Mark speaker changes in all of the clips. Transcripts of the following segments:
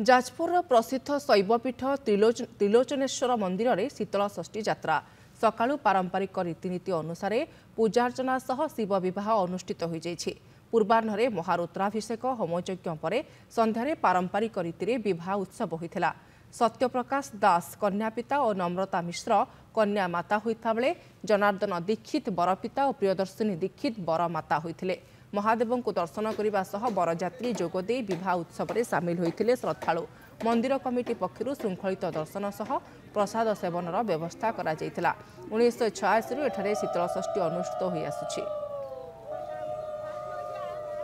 Speaker 1: जाजपुर प्रसिद्ध शैवपीठ त्रिलोचनेश्वर मंदिर में शीतल षष्ठी यात्रा सकाळु पारंपरिक रीतिनीति अनुसार पूजार्चना सह शिव विवाह अनुष्ठित हो जाइछि। पूर्वाह्न महारुद्राभिषेक होमयज्ञ पर संध्यारे पारंपरिक रीति विवाह उत्सव होता। सत्यप्रकाश दास कन्या पिता और नम्रता मिश्र कन्या माता होता बेले जनार्दन दीक्षित बरपिता और प्रियदर्शिनी दीक्षित बर माता होते। महादेव को दर्शन करने सह बरजात्री जोगदे विवाह उत्सव में सामिल होते श्रद्धालु। मंदिर कमिटी पक्षर श्रृंखलित दर्शन सह प्रसाद सेवनर व्यवस्था करा जायतिला। 1986 एठारे शीतल षष्ठी अनुष्ठित हो आसुछि।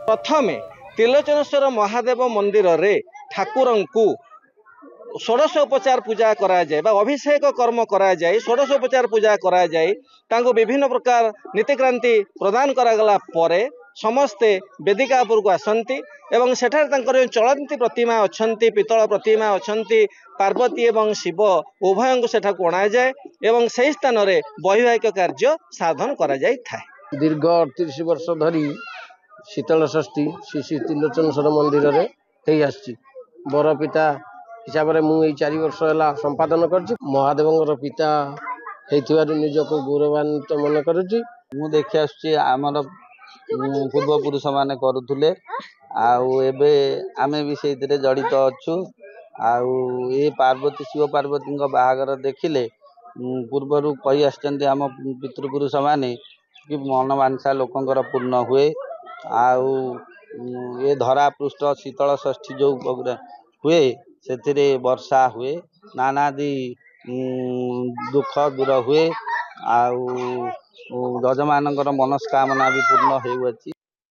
Speaker 2: प्रथमे त्रिलोचनेश्वर महादेव मंदिर रे ठाकुर को षोडशोपचार पूजा करा जाए बा अभिषेक कर्म करा जाए। षोडशोपचार पूजा करा जाए तांको विभिन्न प्रकार नीतिक्रांति प्रदान करागला परे समस्ते वेदिका उपर को आसती एवं सेठारे तांकर चलती प्रतिमा अछंती पितल प्रतिमा अछंती पार्वती एवं शिव उभय को सेठा को अणा जाए एवं सही स्थान रे वैवाहिक कार्य साधन करा जाय थाए।
Speaker 3: दीर्घ 38 वर्ष धरी शीतल षष्ठी श्री श्री त्रिलोचनेश्वर मंदिर रे हेई आछि। बर पिता हिसाब रे मु 4 वर्ष है संपादन कर महादेव पिता निजको गौरवान्वित मन करुच्ची।
Speaker 4: मु देखि आसुची आमर पूर्वपुरुष माने करुले आबे आमे भी से जड़ित अच्छु। ये पार्वती शिव पार्वती बाहागर देखिले पूर्वर कही आम पितृपुरुष माने कि मनमानसा लोकंर पूर्ण हुए। ये धरा पृष्ठ शीतल षष्ठी जो हुए से वर्षा हुए नानादि दुख दूर हुए। यजमान मनस्कामना भी पूर्ण होउछि।